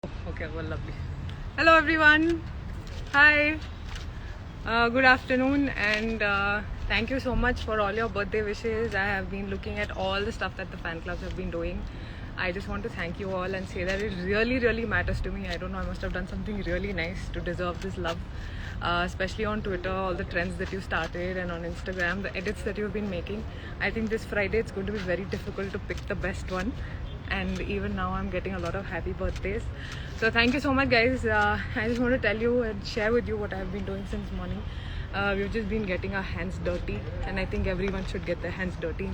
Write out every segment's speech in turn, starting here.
Okay, well, lovely. Hello, everyone. Hi. Good afternoon, and thank you so much for all your birthday wishes. I have been looking at all the stuff that the fan clubs have been doing. I just want to thank you all and say that it really, really matters to me. I don't know, I must have done something really nice to deserve this love. Especially on Twitter, all the trends that you started, and on Instagram, the edits that you've been making. I think this Friday it's going to be very difficult to pick the best one. And even now I'm getting a lot of happy birthdays. So thank you so much, guys. I just want to tell you and share with you what I've been doing since morning. We've just been getting our hands dirty, and I think everyone should get their hands dirty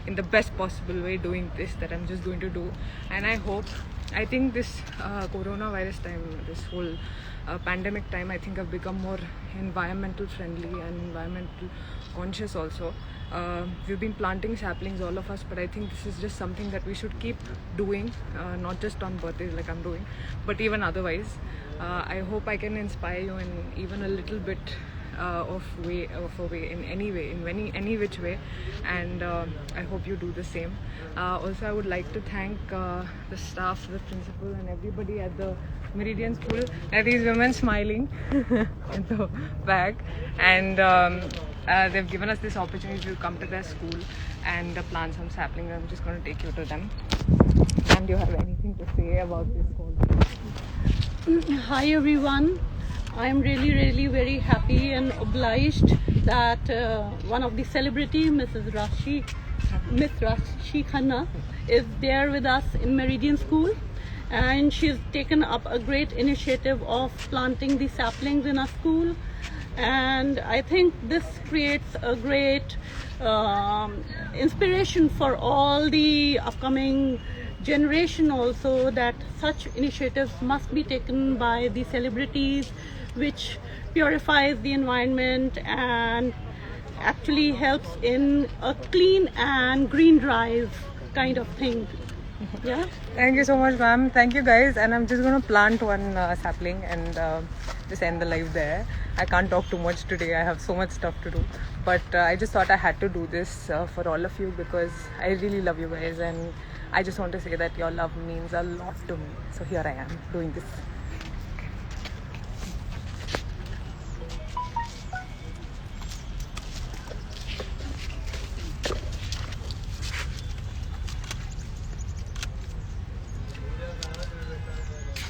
in the best possible way doing this that I'm just going to do. And I think this coronavirus time, this whole pandemic time, I think I've become more environmental friendly and environmental conscious also. We've been planting saplings, all of us, but I think this is just something that we should keep doing, not just on birthdays like I'm doing, but even otherwise. I hope I can inspire you in even a little bit of a way, in any which way, and I hope you do the same. Also, I would like to thank the staff, the principal, and everybody at the Meridian School. There are these women smiling in the back, and they've given us this opportunity to come to their school and plant some saplings. I'm just going to take you to them. And do you have anything to say about this whole thing? Hi everyone. I am really very happy and obliged that one of the celebrity, Miss Rashi Khanna, is there with us in Meridian School, and she's taken up a great initiative of planting the saplings in our school. And I think this creates a great inspiration for all the upcoming generation also, that such initiatives must be taken by the celebrities, which purifies the environment and actually helps in a clean and green drive kind of thing. Yeah. Thank you so much, ma'am. Thank you, guys. And I'm just going to plant one sapling and just end the live there. I can't talk too much today. I have so much stuff to do. But I just thought I had to do this for all of you, because I really love you guys. And I just want to say that your love means a lot to me. So here I am doing this.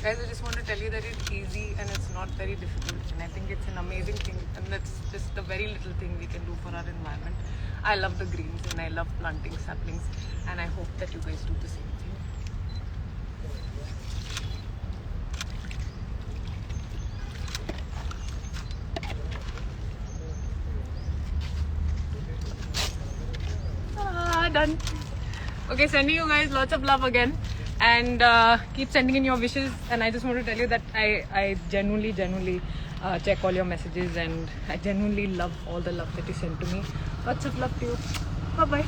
Guys, I just want to tell you that it's easy and it's not very difficult, and I think it's an amazing thing, and that's just a very little thing we can do for our environment. I love the greens and I love planting saplings, and I hope that you guys do the same thing. Done. Okay, sending you guys lots of love again, and keep sending in your wishes. And I just want to tell you that I genuinely check all your messages, and I genuinely love all the love that you send to me. Lots of love to you. Bye bye.